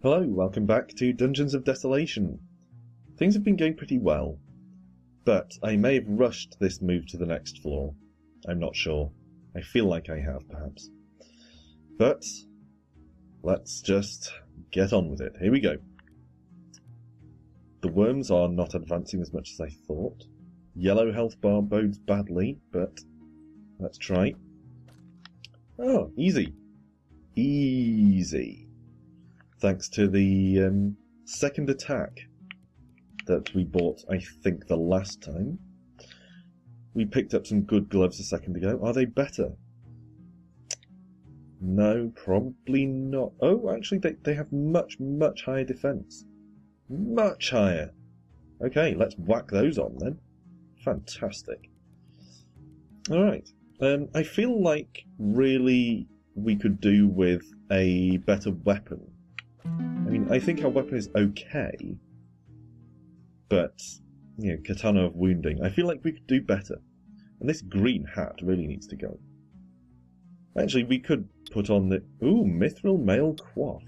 Hello, welcome back to Dungeons of Desolation. Things have been going pretty well, but I may have rushed this move to the next floor. I'm not sure. I feel like I have, perhaps. But let's just get on with it. Here we go. The worms are not advancing as much as I thought. Yellow health bar bodes badly, but let's try. Oh, easy. Easy. Thanks to the second attack that we bought, I think, the last time. We picked up some good gloves a second ago. Are they better? No, probably not. Oh, actually, they have much, much higher defense. Much higher. Okay, let's whack those on then. Fantastic. Alright. I feel like really we could do with a better weapon. I mean, I think our weapon is okay, but, you know, katana of wounding, I feel like we could do better. And this green hat really needs to go. Actually, we could put on the... Ooh, mithril mail coif.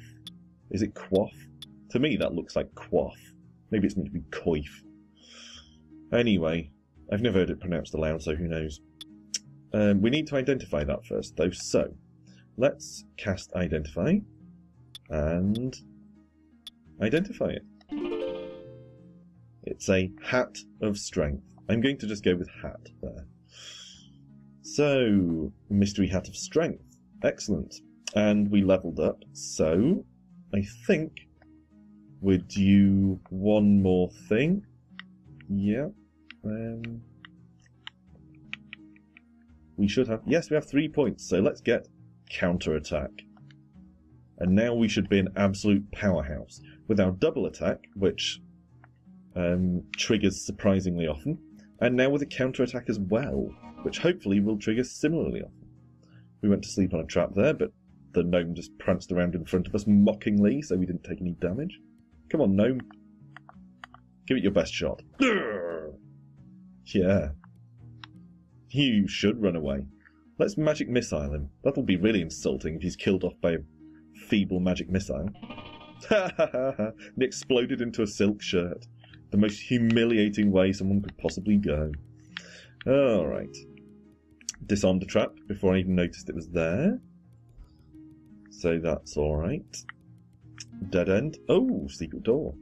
Is it coif? To me, that looks like quaff. Maybe it's meant to be coif. Anyway, I've never heard it pronounced aloud, so who knows. We need to identify that first, though, so let's cast Identify and identify it. It's a Hat of Strength. I'm going to just go with Hat there. So, Mystery Hat of Strength. Excellent. And we leveled up, so I think we'll do one more thing. Yeah. We should have... Yes, we have 3 points, so let's get counter-attack. And now we should be an absolute powerhouse. With our double attack, which triggers surprisingly often, and now with a counter-attack as well, which hopefully will trigger similarly often. We went to sleep on a trap there, but the gnome just pranced around in front of us mockingly, so we didn't take any damage. Come on, gnome. Give it your best shot. Yeah. You should run away. Let's magic missile him. That'll be really insulting if he's killed off by a feeble magic missile. Ha ha ha ha! And exploded into a silk shirt. The most humiliating way someone could possibly go. Alright. Disarmed the trap before I even noticed it was there. So that's alright. Dead end. Oh, secret door.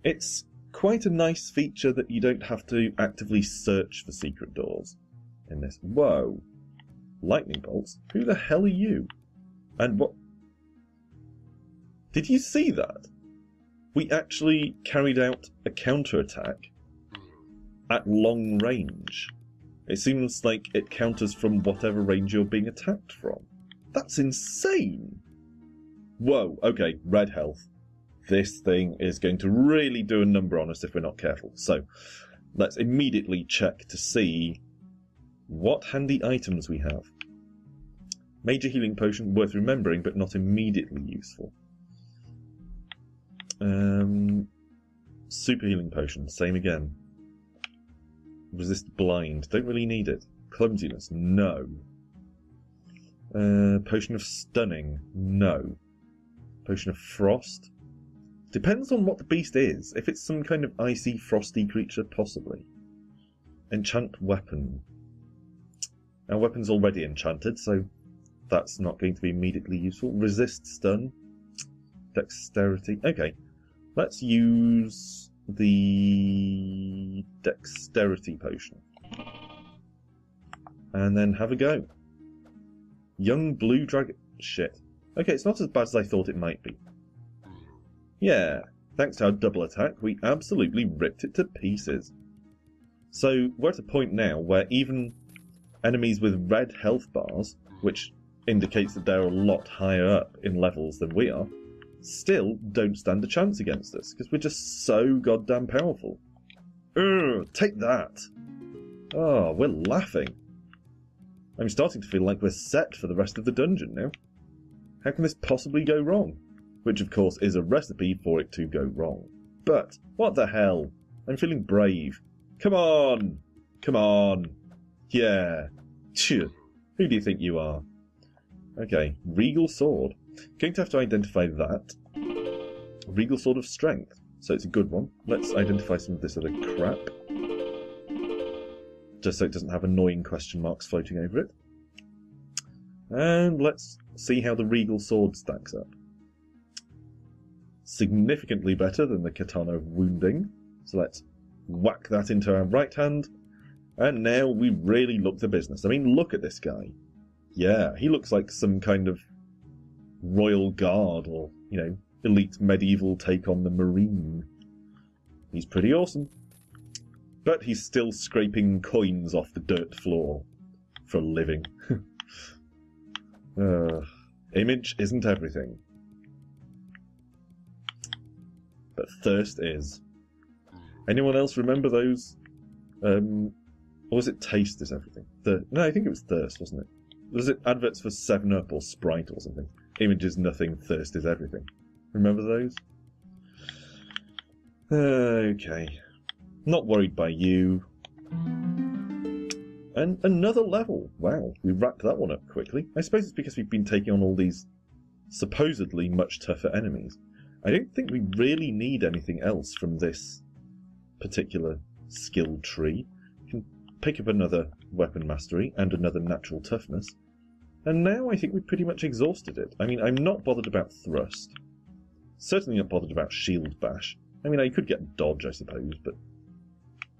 It's quite a nice feature that you don't have to actively search for secret doors in this. Whoa. Lightning bolts? Who the hell are you? And what... Did you see that? We actually carried out a counterattack at long range. It seems like it counters from whatever range you're being attacked from. That's insane! Whoa, okay, red health. This thing is going to really do a number on us if we're not careful. So, let's immediately check to see what handy items we have. Major healing potion, worth remembering, but not immediately useful. Super healing potion, same again. Resist blind, don't really need it. Clumsiness, no. Potion of stunning, no. Potion of frost? Depends on what the beast is. If it's some kind of icy, frosty creature, possibly. Enchant weapon. Our weapon's already enchanted, so that's not going to be immediately useful. Resist stun. Dexterity. Okay. Let's use the dexterity potion. And then have a go. Young blue dragon... Shit. Okay, it's not as bad as I thought it might be. Yeah, thanks to our double attack, we absolutely ripped it to pieces. So, we're at a point now where even enemies with red health bars, which indicates that they're a lot higher up in levels than we are, still don't stand a chance against us, because we're just so goddamn powerful. Urgh, take that! Oh, we're laughing. I'm starting to feel like we're set for the rest of the dungeon now. How can this possibly go wrong? Which, of course, is a recipe for it to go wrong. But, what the hell? I'm feeling brave. Come on! Come on! Yeah. Who do you think you are? Okay, Regal Sword. Going to have to identify that. Regal Sword of Strength. So it's a good one. Let's identify some of this other crap. Just so it doesn't have annoying question marks floating over it. And let's see how the Regal Sword stacks up. Significantly better than the Katana of Wounding. So let's whack that into our right hand. And now we really look the business. I mean, look at this guy. Yeah, he looks like some kind of royal guard or, you know, elite medieval take on the Marine. He's pretty awesome. But he's still scraping coins off the dirt floor for a living. Image isn't everything. But thirst is. Anyone else remember those? Or was it taste is everything? No, I think it was thirst, wasn't it? Was it adverts for 7-Up or Sprite or something? Image is nothing, thirst is everything. Remember those? Okay. Not worried by you. And another level. Wow, we wrapped that one up quickly. I suppose it's because we've been taking on all these supposedly much tougher enemies. I don't think we really need anything else from this particular skill tree. We can pick up another weapon mastery and another natural toughness. And now I think we've pretty much exhausted it. I mean, I'm not bothered about thrust. Certainly not bothered about shield bash. I mean, I could get dodge, I suppose, but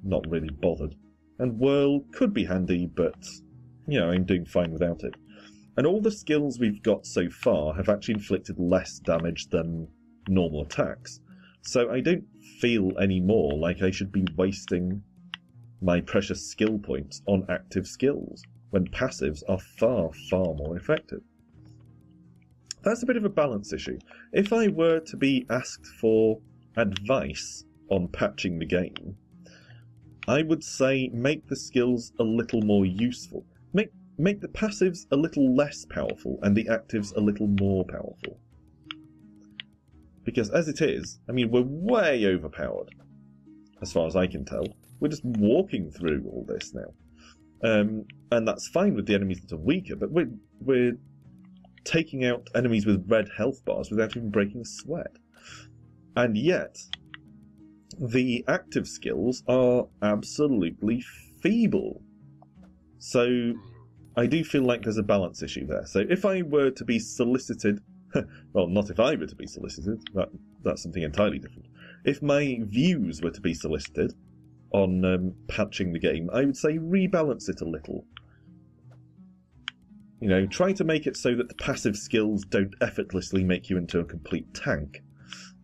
not really bothered. And whirl could be handy, but, you know, I'm doing fine without it. And all the skills we've got so far have actually inflicted less damage than normal attacks. So I don't feel anymore like I should be wasting my precious skill points on active skills, when passives are far, far more effective. That's a bit of a balance issue. If I were to be asked for advice on patching the game, I would say make the skills a little more useful. Make the passives a little less powerful and the actives a little more powerful. Because as it is, I mean, we're way overpowered, as far as I can tell. We're just walking through all this now. And that's fine with the enemies that are weaker, but we're taking out enemies with red health bars without even breaking a sweat. And yet, the active skills are absolutely feeble. So I do feel like there's a balance issue there. So if I were to be solicited... well, not if I were to be solicited. That's something entirely different. If my views were to be solicited on patching the game, I would say rebalance it a little. You know, try to make it so that the passive skills don't effortlessly make you into a complete tank.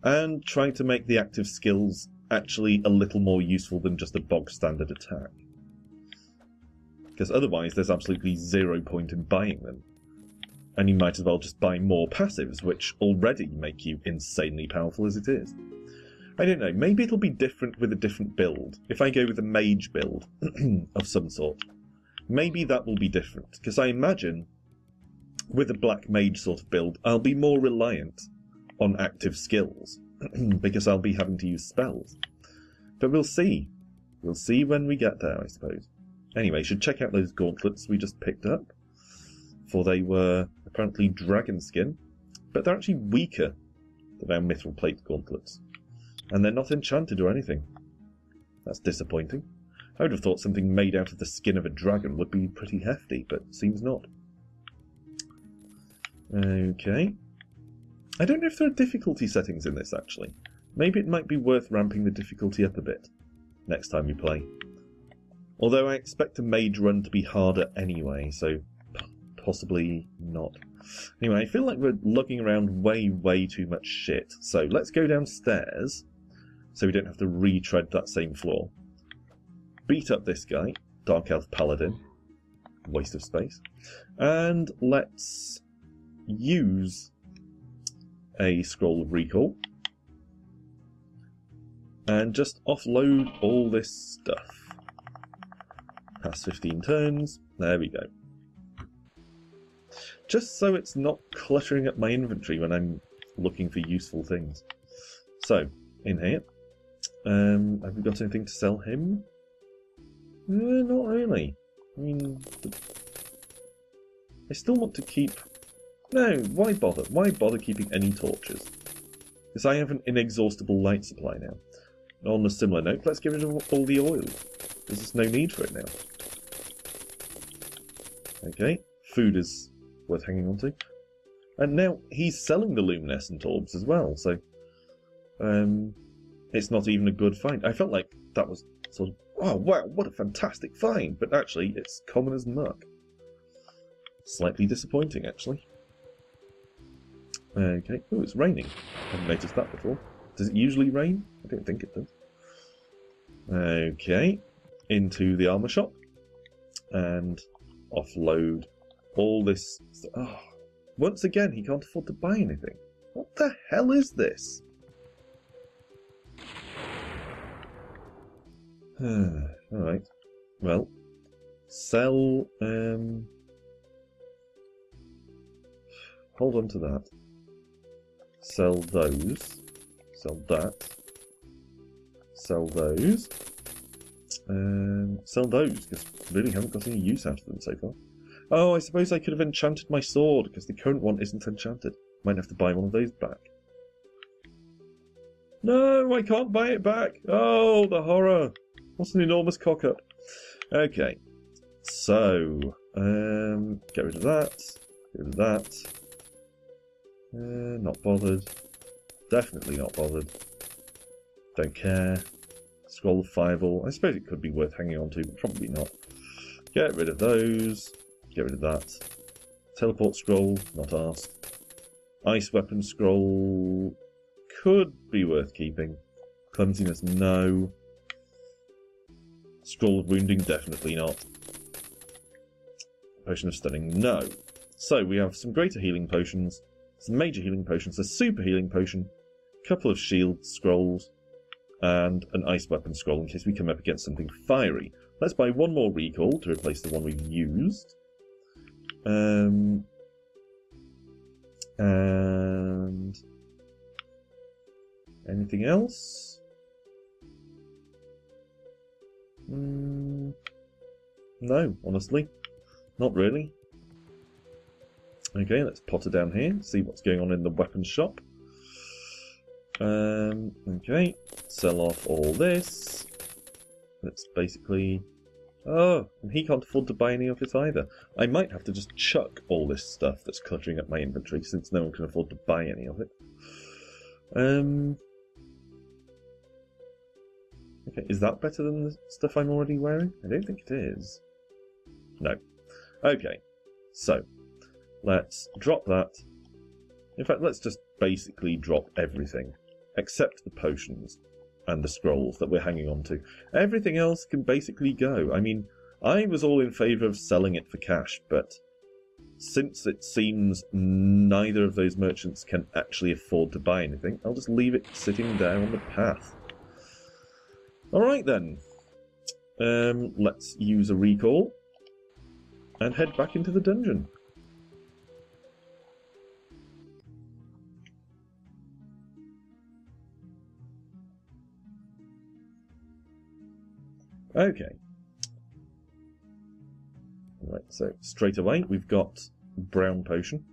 And try to make the active skills actually a little more useful than just a bog standard attack. Because otherwise there's absolutely zero point in buying them. And you might as well just buy more passives, which already make you insanely powerful as it is. I don't know, maybe it'll be different with a different build. If I go with a mage build of some sort, maybe that will be different. Because I imagine with a black mage sort of build, I'll be more reliant on active skills, because I'll be having to use spells. But we'll see. We'll see when we get there, I suppose. Anyway, should check out those gauntlets we just picked up, for they were apparently dragon skin, but they're actually weaker than our mithril plate gauntlets. And they're not enchanted or anything. That's disappointing. I would have thought something made out of the skin of a dragon would be pretty hefty, but seems not. Okay. I don't know if there are difficulty settings in this, actually. Maybe it might be worth ramping the difficulty up a bit next time we play. Although I expect a mage run to be harder anyway, so possibly not. Anyway, I feel like we're lugging around way too much shit. So let's go downstairs, so we don't have to retread that same floor. Beat up this guy, Dark Elf Paladin. Waste of space. And let's use a Scroll of Recall and just offload all this stuff. Past 15 turns. There we go. Just so it's not cluttering up my inventory when I'm looking for useful things. So, in here. Have we got anything to sell him? Not really. I mean, I still want to keep... No, why bother? Why bother keeping any torches? Because I have an inexhaustible light supply now. On a similar note, let's get rid of all the oil. There's just no need for it now. Okay, food is worth hanging on to. And now he's selling the luminescent orbs as well, so it's not even a good find. I felt like that was sort of, oh wow, what a fantastic find, but actually it's common as muck. Slightly disappointing, actually. Okay, oh, it's raining. I haven't noticed that before. Does it usually rain? I don't think it does. Okay, into the armour shop and offload all this. Oh, once again, he can't afford to buy anything. What the hell is this? Alright, well, sell, hold on to that. Sell those. Sell that. Sell those. Sell those, because I really haven't got any use out of them so far. Oh, I suppose I could have enchanted my sword, because the current one isn't enchanted. Might have to buy one of those back. No, I can't buy it back! Oh, the horror! What an enormous cock-up. Okay, so, get rid of that. Get rid of that. Not bothered. Definitely not bothered. Don't care. Scroll of Fireball. I suppose it could be worth hanging on to, but probably not. Get rid of those. Get rid of that. Teleport Scroll. Not asked. Ice Weapon Scroll. Could be worth keeping. Clumsiness. No. Scroll of Wounding. Definitely not. Potion of Stunning. No. So we have some greater healing potions. Some major healing potions, a super healing potion, a couple of shield scrolls, and an ice weapon scroll in case we come up against something fiery. Let's buy one more recall to replace the one we've used. And anything else? No, honestly. Not really. Okay, let's potter down here, see what's going on in the weapons shop. Okay, sell off all this. Let's basically... Oh, and he can't afford to buy any of it either. I might have to just chuck all this stuff that's cluttering up my inventory, since no one can afford to buy any of it. Okay, is that better than the stuff I'm already wearing? I don't think it is. No. Okay, so... let's drop that. In fact, let's just basically drop everything, except the potions and the scrolls that we're hanging on to. Everything else can basically go. I mean, I was all in favour of selling it for cash, but since it seems neither of those merchants can actually afford to buy anything, I'll just leave it sitting there on the path. Alright then. Let's use a recall and head back into the dungeon. Okay. Right, so straight away we've got brown potion.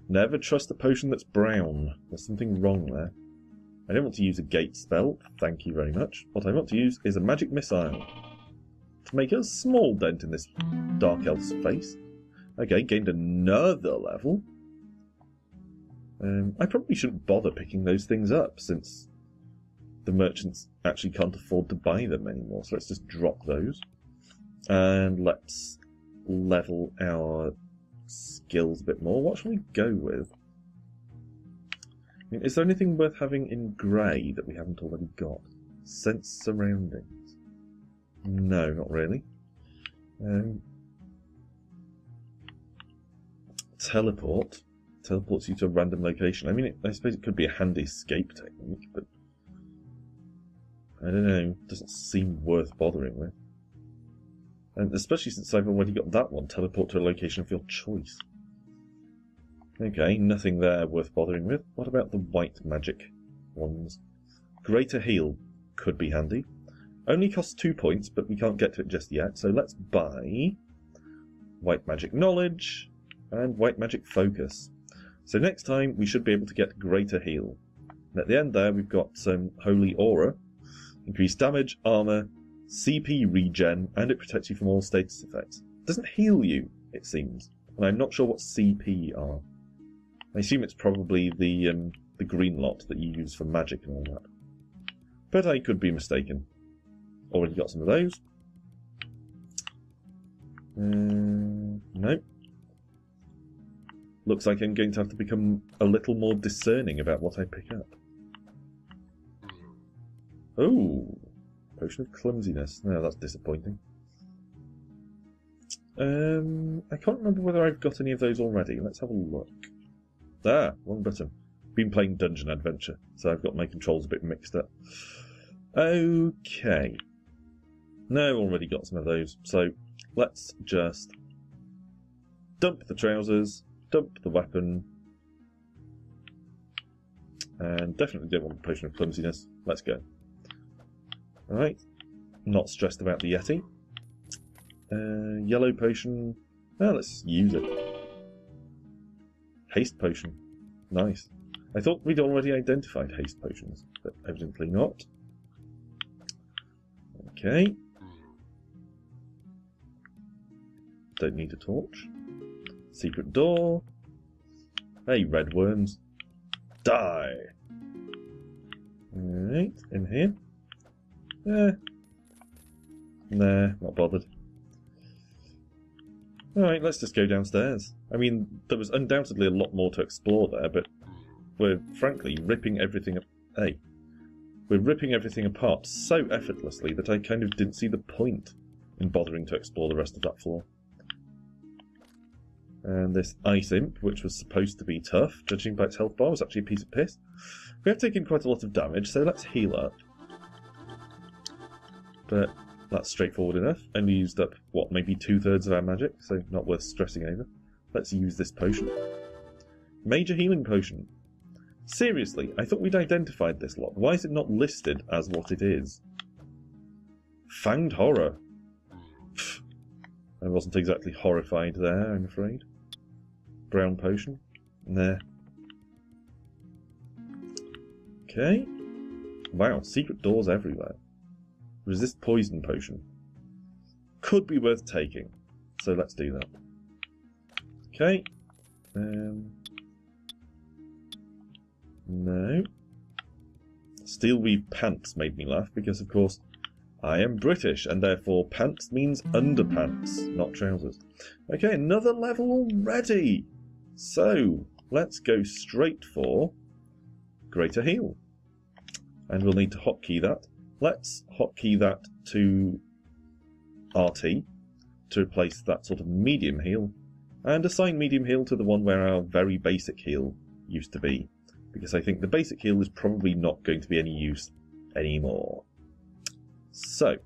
Never trust a potion that's brown. There's something wrong there. I don't want to use a gate spell, thank you very much. What I want to use is a magic missile to make a small dent in this dark elf's face. Okay, gained another level. I probably shouldn't bother picking those things up, since the merchants actually can't afford to buy them anymore, so let's just drop those. And let's level our skills a bit more. What shall we go with? I mean, is there anything worth having in grey that we haven't already got? Sense surroundings. No, not really. Teleport. Teleports you to a random location. I mean, I suppose it could be a handy escape technique, but I don't know. Doesn't seem worth bothering with. And especially since I've already got that one, teleport to a location of your choice. Okay, nothing there worth bothering with. What about the white magic ones? Greater heal could be handy. Only costs 2 points, but we can't get to it just yet, so let's buy white magic knowledge and white magic focus. So next time we should be able to get greater heal. And at the end there, we've got some Holy Aura. Increased damage, armor, CP regen, and it protects you from all status effects. It doesn't heal you, it seems. And I'm not sure what CP are. I assume it's probably the green lot that you use for magic and all that. But I could be mistaken. Already got some of those. Nope. Looks like I'm going to have to become a little more discerning about what I pick up. Oh, Potion of Clumsiness. No, that's disappointing. I can't remember whether I've got any of those already. Let's have a look. Ah, wrong button. Been playing Dungeon Adventure, so I've got my controls a bit mixed up. Okay. No, already got some of those. So let's just dump the trousers, dump the weapon, and definitely don't want the Potion of Clumsiness. Let's go. Alright. Not stressed about the Yeti. Yellow potion. Well, let's use it. Haste potion. Nice. I thought we'd already identified haste potions, but evidently not. Okay. Don't need a torch. Secret door. Hey, red worms. Die! Alright, in here. Nah, not bothered. Alright, let's just go downstairs. I mean, there was undoubtedly a lot more to explore there, but we're frankly ripping everything up. Hey, we're ripping everything apart so effortlessly that I kind of didn't see the point in bothering to explore the rest of that floor. And this ice imp, which was supposed to be tough, judging by its health bar, was actually a piece of piss. We have taken quite a lot of damage, so let's heal up. But that's straightforward enough. Only used up, what, maybe 2/3 of our magic, so not worth stressing over. Let's use this potion. Major healing potion. Seriously, I thought we'd identified this lot. Why is it not listed as what it is? Fanged Horror. Pfft. I wasn't exactly horrified there, I'm afraid. Brown potion. Nah. Okay. Wow, secret doors everywhere. Resist poison potion. Could be worth taking, so let's do that. Okay. No. Steel weave pants made me laugh because, of course, I am British, and therefore pants means underpants, not trousers. Okay, another level already! So, let's go straight for Greater Heal. And we'll need to hotkey that. Let's hotkey that to RT to replace that sort of medium heal, and assign medium heal to the one where our very basic heal used to be, because I think the basic heal is probably not going to be any use anymore. So,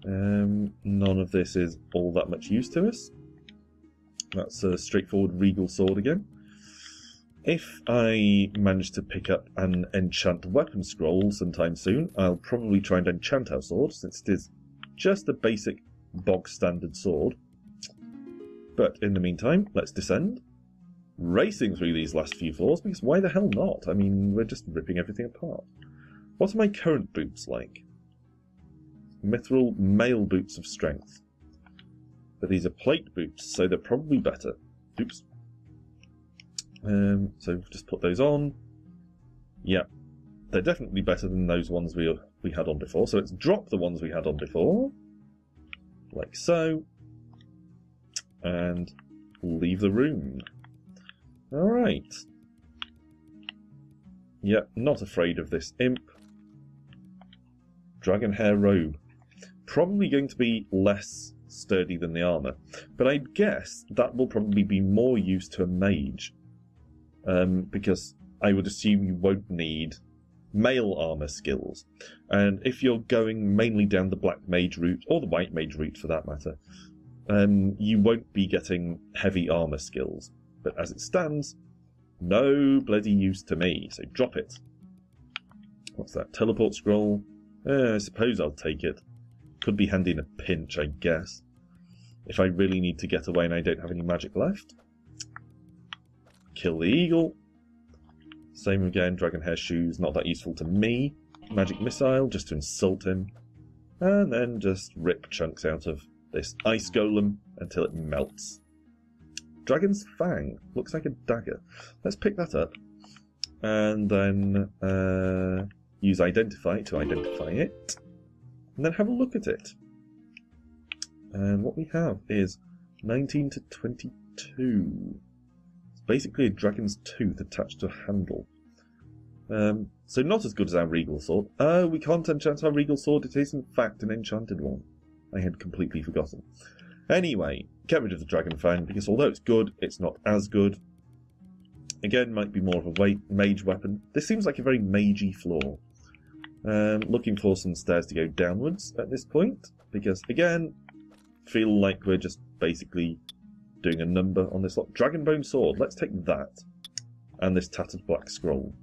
none of this is all that much use to us. That's a straightforward regal sword again. If I manage to pick up an enchant weapon scroll sometime soon, I'll probably try and enchant our sword, since it is just a basic bog standard sword. But in the meantime, let's descend. Racing through these last few floors, because why the hell not? I mean, we're just ripping everything apart. What are my current boots like? Mithril male boots of strength. But these are plate boots, so they're probably better. Oops. So just put those on. Yeah, they're definitely better than those ones we had on before. So let's drop the ones we had on before, like so, and leave the room. All right. Yeah, not afraid of this imp. Dragon hair robe. Probably going to be less sturdy than the armour, but I guess that will probably be more use to a mage. Because I would assume you won't need male armour skills. And if you're going mainly down the black mage route, or the white mage route for that matter, you won't be getting heavy armour skills. But as it stands, no bloody use to me, so drop it. What's that? Teleport scroll? I suppose I'll take it. Could be handy in a pinch, I guess. If I really need to get away and I don't have any magic left. Kill the eagle. Same again, dragon hair shoes, not that useful to me. Magic missile, just to insult him. And then just rip chunks out of this ice golem until it melts. Dragon's fang, looks like a dagger. Let's pick that up. And then use identify to identify it. And then have a look at it. And what we have is 19 to 22. It's basically a dragon's tooth attached to a handle. So not as good as our regal sword. Oh, we can't enchant our regal sword. It is in fact an enchanted one. I had completely forgotten. Anyway, get rid of the dragon fang, because although it's good, it's not as good. Again, might be more of a mage weapon. This seems like a very magey floor. Looking for some stairs to go downwards at this point, because again, feel like we're just basically doing a number on this lot. Dragonbone sword, let's take that. And this tattered black scroll.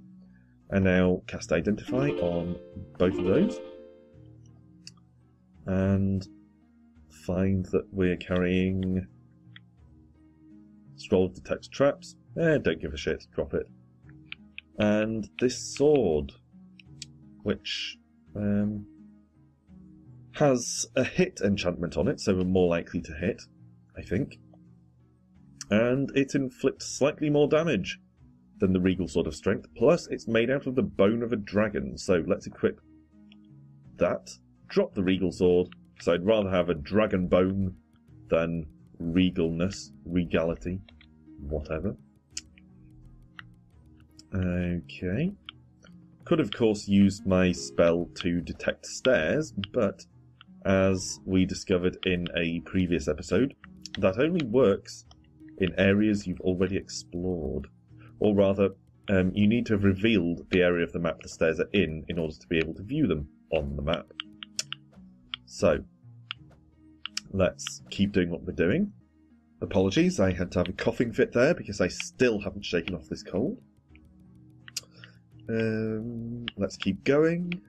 And now cast identify on both of those. And find that we're carrying scroll detects traps. Don't give a shit, drop it. And this sword, which has a hit enchantment on it, so we're more likely to hit, I think. And it inflicts slightly more damage than the Regal Sword of Strength, plus it's made out of the bone of a dragon, so let's equip that. Drop the Regal Sword, so I'd rather have a dragon bone than regalness, regality, whatever. Okay. Could, of course, use my spell to detect stairs, but as we discovered in a previous episode, that only works in areas you've already explored. Or rather, you need to have revealed the area of the map the stairs are in order to be able to view them on the map. So, let's keep doing what we're doing. Apologies, I had to have a coughing fit there because I still haven't shaken off this cold. Let's keep going.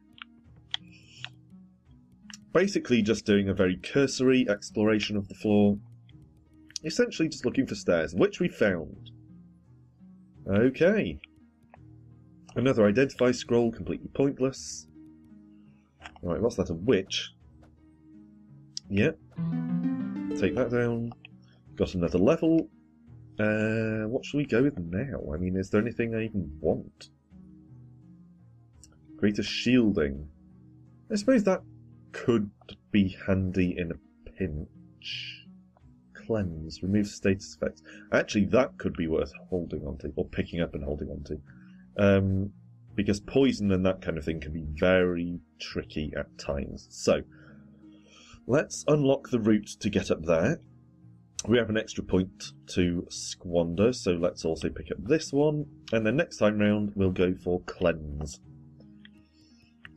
Basically just doing a very cursory exploration of the floor. Essentially just looking for stairs, which we found. Okay. Another identify scroll, completely pointless. Right, what's that, a witch? Yep. Take that down. Got another level. What shall we go with now? I mean, is there anything I even want? Greater shielding. I suppose that could be handy in a pinch. Cleanse. Remove status effects. Actually, that could be worth holding onto, or picking up and holding onto. Because poison and that kind of thing can be very tricky at times. So, let's unlock the route to get up there. We have an extra point to squander, so let's also pick up this one. And then next time round, we'll go for cleanse.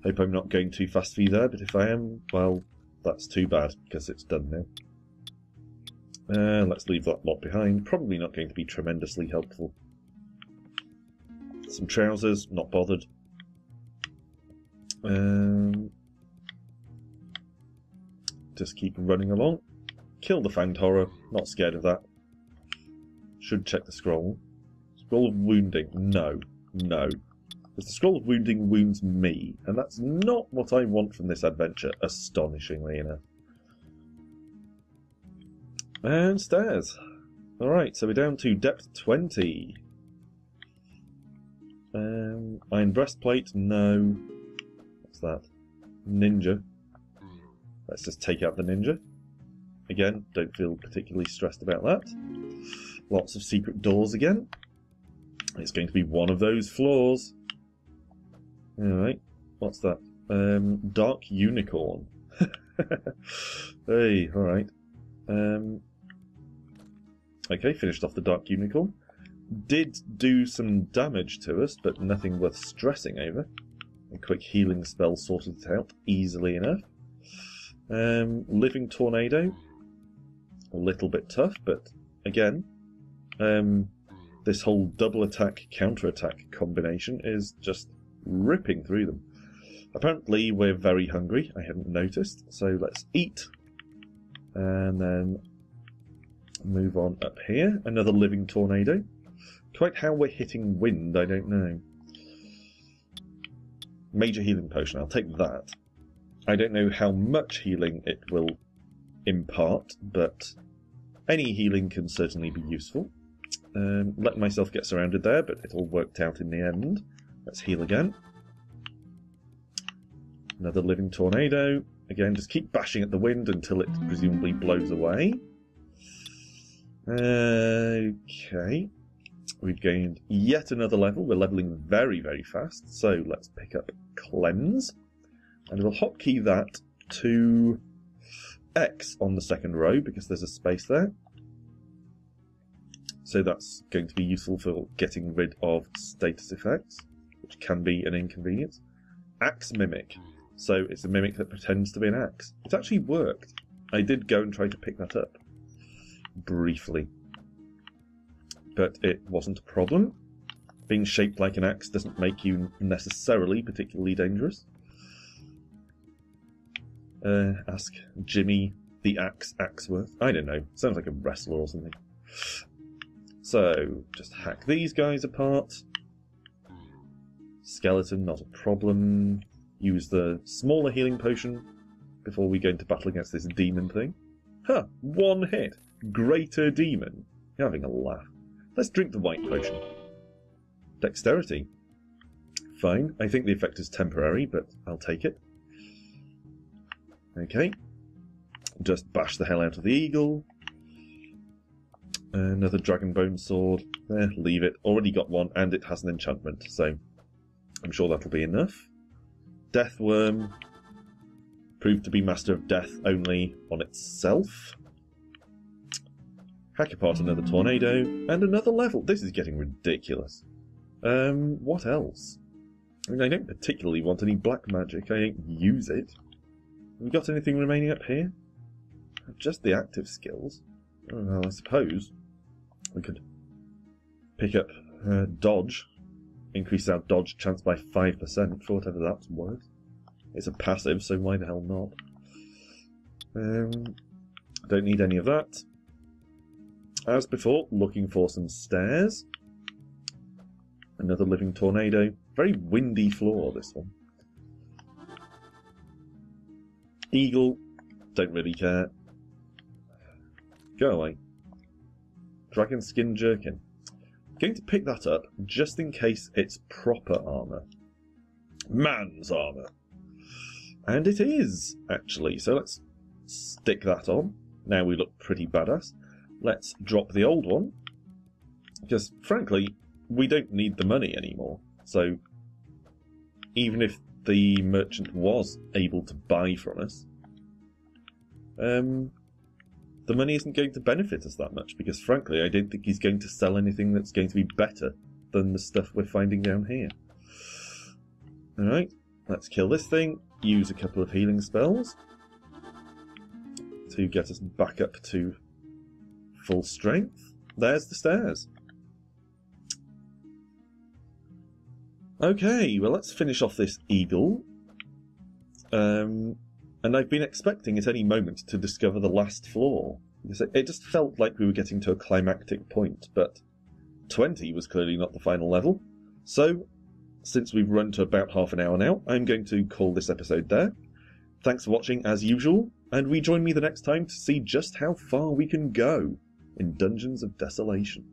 Hope I'm not going too fast for you there, but if I am, well, that's too bad, because it's done now. Let's leave that lot behind. Probably not going to be tremendously helpful. Some trousers, not bothered. Just keep running along. Kill the fanged horror, not scared of that. Should check the scroll. Scroll of wounding, no. Because the scroll of wounding wounds me, and that's not what I want from this adventure, astonishingly enough. And stairs. Alright, so we're down to depth 20. Iron breastplate, no. What's that? Ninja. Let's just take out the ninja. Again, don't feel particularly stressed about that. Lots of secret doors again. It's going to be one of those floors. Alright, what's that? Dark unicorn. Hey, alright. Okay, finished off the Dark Unicorn. Did do some damage to us, but nothing worth stressing over. A quick healing spell sorted it out easily enough. Living Tornado. A little bit tough, but again, this whole double attack, counter attack combination is just ripping through them. Apparently we're very hungry, I hadn't noticed, so let's eat. And then move on up here. Another living tornado. Quite how we're hitting wind, I don't know. Major healing potion. I'll take that. I don't know how much healing it will impart, but any healing can certainly be useful. Let myself get surrounded there, but it all worked out in the end. Let's heal again. Another living tornado. Again, just keep bashing at the wind until it presumably blows away. Okay. We've gained yet another level. We're leveling very, very fast. So let's pick up Cleanse. And we'll hotkey that to X on the second row because there's a space there. So that's going to be useful for getting rid of status effects, which can be an inconvenience. Axe Mimic. So it's a mimic that pretends to be an axe. It's actually worked. I did go and try to pick that up briefly, but it wasn't a problem. Being shaped like an axe doesn't make you necessarily particularly dangerous. Ask Jimmy the Axe Axeworth. I don't know. Sounds like a wrestler or something. So, just hack these guys apart. Skeleton, not a problem. Use the smaller healing potion before we go into battle against this demon thing. Huh, one hit. Greater demon. You're having a laugh. Let's drink the white potion. Dexterity. Fine. I think the effect is temporary, but I'll take it. Okay. Just bash the hell out of the eagle. Another dragon bone sword. There, leave it. Already got one, and it has an enchantment, so I'm sure that'll be enough. Death worm. Proved to be master of death only on itself. Hack apart another tornado, and another level. This is getting ridiculous. What else? I mean, I don't particularly want any black magic. I don't use it. Have we got anything remaining up here? Just the active skills. Well, I suppose we could pick up dodge. Increase our dodge chance by 5% for whatever that's worth. It's a passive, so why the hell not? Don't need any of that. As before, looking for some stairs. Another living tornado. Very windy floor, this one. Eagle. Don't really care. Go away. Dragon skin jerkin. Going to pick that up just in case it's proper armour. Man's armour. And it is, actually. So let's stick that on. Now we look pretty badass. Let's drop the old one. Because, frankly, we don't need the money anymore. So, even if the merchant was able to buy from us, the money isn't going to benefit us that much. Because, frankly, I don't think he's going to sell anything that's going to be better than the stuff we're finding down here. Alright, let's kill this thing. Use a couple of healing spells to get us back up to full strength. There's the stairs. Okay, well, let's finish off this eagle. And I've been expecting at any moment to discover the last floor. It just felt like we were getting to a climactic point, but 20 was clearly not the final level. So, since we've run to about half an hour now, I'm going to call this episode there. Thanks for watching as usual, and rejoin me the next time to see just how far we can go in Dungeons of Desolation.